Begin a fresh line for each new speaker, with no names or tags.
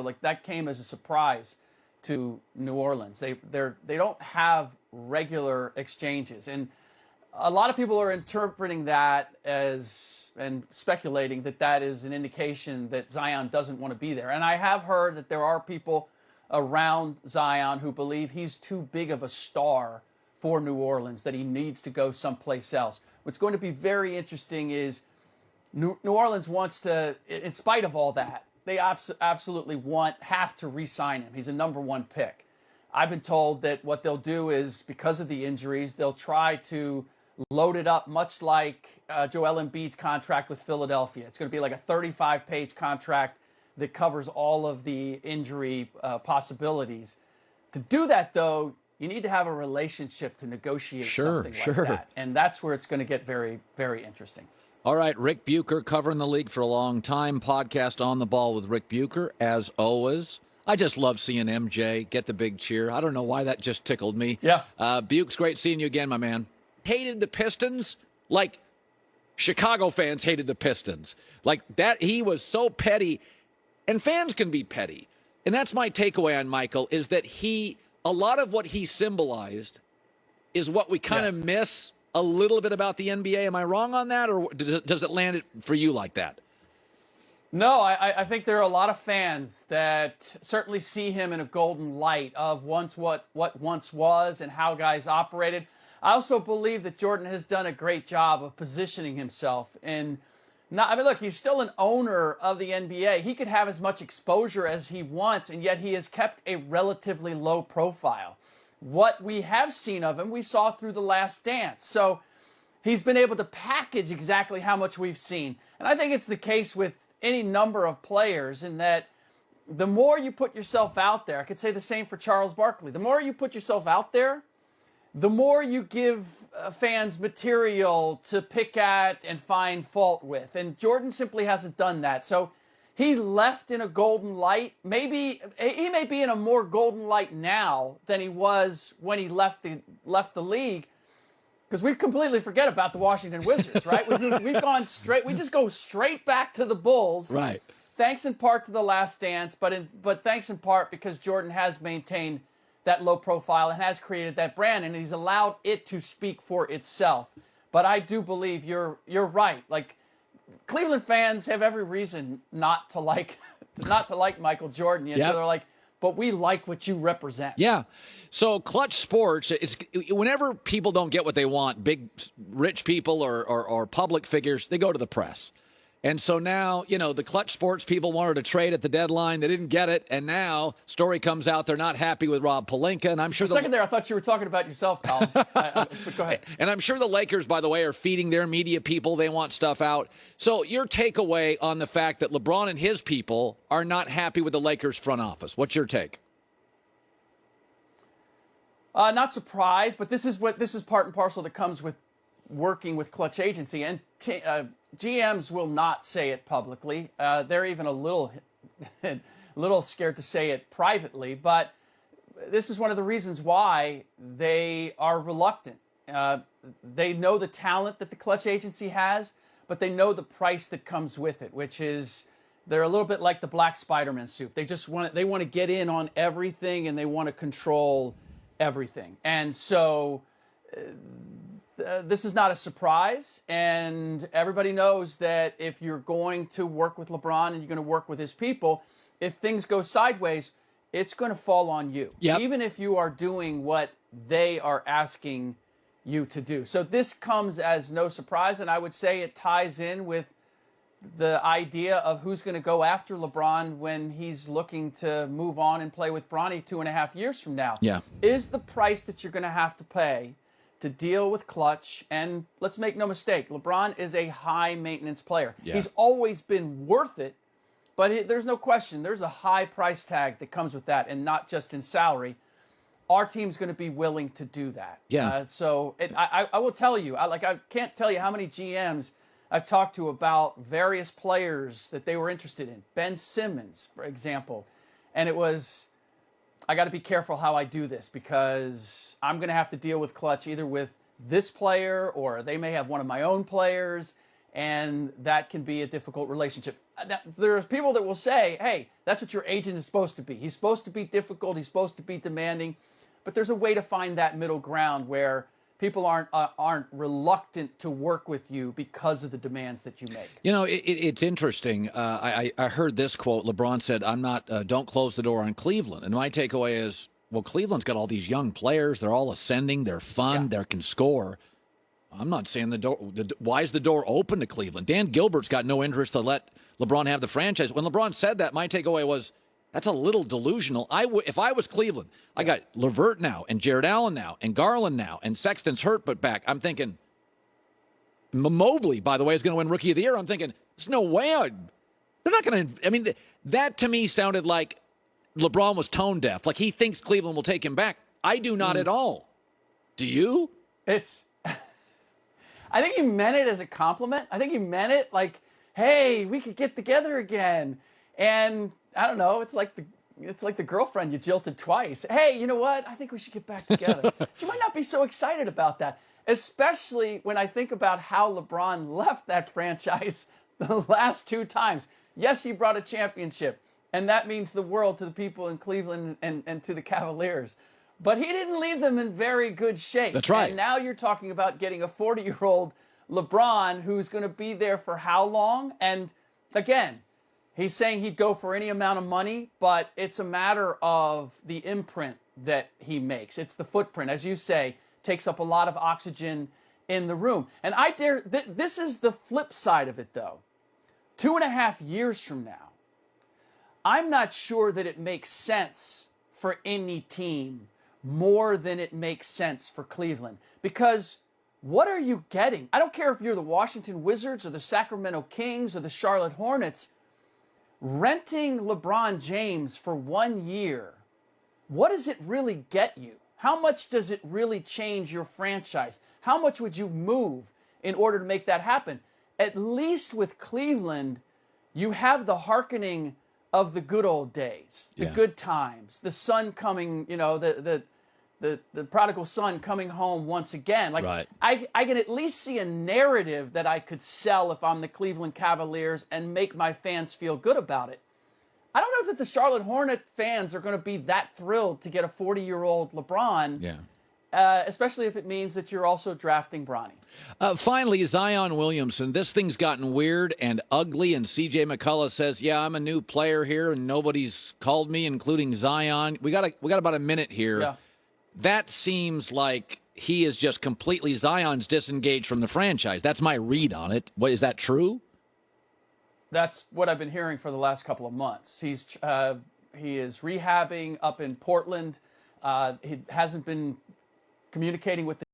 general, like that came as a surprise to New Orleans. They don't have regular exchanges, and a lot of people are interpreting that as and speculating that that is an indication that Zion doesn't want to be there. And I have heard that there are people around Zion who believe he's too big of a star for New Orleans, that he needs to go someplace else. What's going to be very interesting is New Orleans wants to, in spite of all that, they absolutely have to re-sign him. He's a number one pick. I've been told that what they'll do is, because of the injuries, they'll try to load it up much like Joel Embiid's contract with Philadelphia. It's going to be like a 35-page contract that covers all of the injury possibilities. To do that, though, you need to have a relationship to negotiate something like that. And that's where it's going to get very, very interesting.
All right, Rick Bucher, covering the league for a long time. Podcast On the Ball with Rick Bucher, as always. I just love seeing MJ get the big cheer. I don't know why that just tickled me.
Yeah.
Buke's great seeing you again, my man. Hated the Pistons like Chicago fans hated the Pistons. Like that, he was so petty. And fans can be petty. And that's my takeaway on Michael, is that a lot of what he symbolized is what we kind of miss a little bit about the NBA. Am I wrong on that, or does it land it for you like that?
No, I think there are a lot of fans that certainly see him in a golden light of what once was and how guys operated. I also believe that Jordan has done a great job of positioning himself. Look, he's still an owner of the NBA. He could have as much exposure as he wants, and yet he has kept a relatively low profile. What we have seen of him, we saw through The Last Dance. So he's been able to package exactly how much we've seen. And I think it's the case with any number of players, in that the more you put yourself out there, I could say the same for Charles Barkley, the more you put yourself out there, the more you give fans material to pick at and find fault with. And Jordan simply hasn't done that. So he left in a golden light. Maybe he may be in a more golden light now than he was when he left the league, because we completely forget about the Washington Wizards, right? We've gone straight. We just go straight back to the Bulls,
right?
Thanks in part to The Last Dance, but thanks in part because Jordan has maintained that low profile and has created that brand, and he's allowed it to speak for itself. But I do believe you're right. Like, Cleveland fans have every reason not to like Michael Jordan. Yet they're like, but we like what you represent.
Yeah. So Clutch Sports, it's whenever people don't get what they want, big rich people or public figures, they go to the press. And so now, the Clutch Sports people wanted to trade at the deadline. They didn't get it. And now, story comes out, they're not happy with Rob Pelinka. And I'm sure
for a second there, I thought you were talking about yourself, Colin. But go ahead.
And I'm sure the Lakers, by the way, are feeding their media people. They want stuff out. So your takeaway on the fact that LeBron and his people are not happy with the Lakers front office. What's your take?
Not surprised, but this is part and parcel that comes with working with Clutch Agency, and GMs will not say it publicly. They're even a little scared to say it privately, but this is one of the reasons why they are reluctant. They know the talent that the Clutch Agency has, but they know the price that comes with it, which is they're a little bit like the black Spider-Man suit. They want to get in on everything, and they want to control everything. And so this is not a surprise, and everybody knows that if you're going to work with LeBron and you're going to work with his people, if things go sideways, it's going to fall on you, even if you are doing what they are asking you to do. So this comes as no surprise, and I would say it ties in with the idea of who's going to go after LeBron when he's looking to move on and play with Bronny 2.5 years from now.
Yeah.
Is the price that you're going to have to pay to deal with Clutch, and let's make no mistake, LeBron is a high-maintenance player.
Yeah.
He's always been worth it, but there's no question. There's a high price tag that comes with that, and not just in salary. Our team's going to be willing to do that.
Yeah.
I will tell you, I can't tell you how many GMs I've talked to about various players that they were interested in. Ben Simmons, for example. And it was, I got to be careful how I do this, because I'm going to have to deal with Clutch either with this player, or they may have one of my own players, and that can be a difficult relationship. there's people that will say, hey, that's what your agent is supposed to be. He's supposed to be difficult. He's supposed to be demanding. But there's a way to find that middle ground where people aren't reluctant to work with you because of the demands that you make.
You know, it's interesting. I heard this quote. LeBron said, "I'm not. Don't close the door on Cleveland." And my takeaway is, well, Cleveland's got all these young players. They're all ascending. They're fun. They can score. I'm not saying the door. Why is the door open to Cleveland? Dan Gilbert's got no interest to let LeBron have the franchise. When LeBron said that, my takeaway was, that's a little delusional. If I was Cleveland, I got LeVert now and Jared Allen now and Garland now and Sexton's hurt but back. I'm thinking Mobley, by the way, is going to win Rookie of the Year. I'm thinking there's no way they're not going to. I mean, that to me sounded like LeBron was tone deaf. Like he thinks Cleveland will take him back. I do not at all. Do you?
I think he meant it as a compliment. I think he meant it like, hey, we could get together again. And I don't know, it's like the girlfriend you jilted twice. Hey, you know what? I think we should get back together. She might not be so excited about that, especially when I think about how LeBron left that franchise the last 2 times. Yes, he brought a championship, and that means the world to the people in Cleveland and to the Cavaliers. But he didn't leave them in very good shape.
That's right.
And now you're talking about getting a 40-year-old LeBron who's going to be there for how long? And again, he's saying he'd go for any amount of money, but it's a matter of the imprint that he makes. It's the footprint, as you say, takes up a lot of oxygen in the room. And this is the flip side of it, though. 2.5 years from now, I'm not sure that it makes sense for any team more than it makes sense for Cleveland. Because what are you getting? I don't care if you're the Washington Wizards or the Sacramento Kings or the Charlotte Hornets. Renting LeBron James for 1 year, what does it really get you? How much does it really change your franchise? How much would you move in order to make that happen? At least with Cleveland, you have the hearkening of the good old days, the good times, the son coming, you know, the prodigal son coming home once again. Like
right.
I can at least see a narrative that I could sell if I'm the Cleveland Cavaliers and make my fans feel good about it. I don't know that the Charlotte Hornet fans are going to be that thrilled to get a 40-year-old LeBron, especially if it means that you're also drafting Bronny.
Finally, Zion Williamson. This thing's gotten weird and ugly, and C.J. McCollum says, yeah, I'm a new player here, and nobody's called me, including Zion. We got about a minute here.
Yeah.
That seems like he is just completely Zion's disengaged from the franchise. That's my read on it. What, is that true?
That's what I've been hearing for the last couple of months. He is rehabbing up in Portland. He hasn't been communicating with the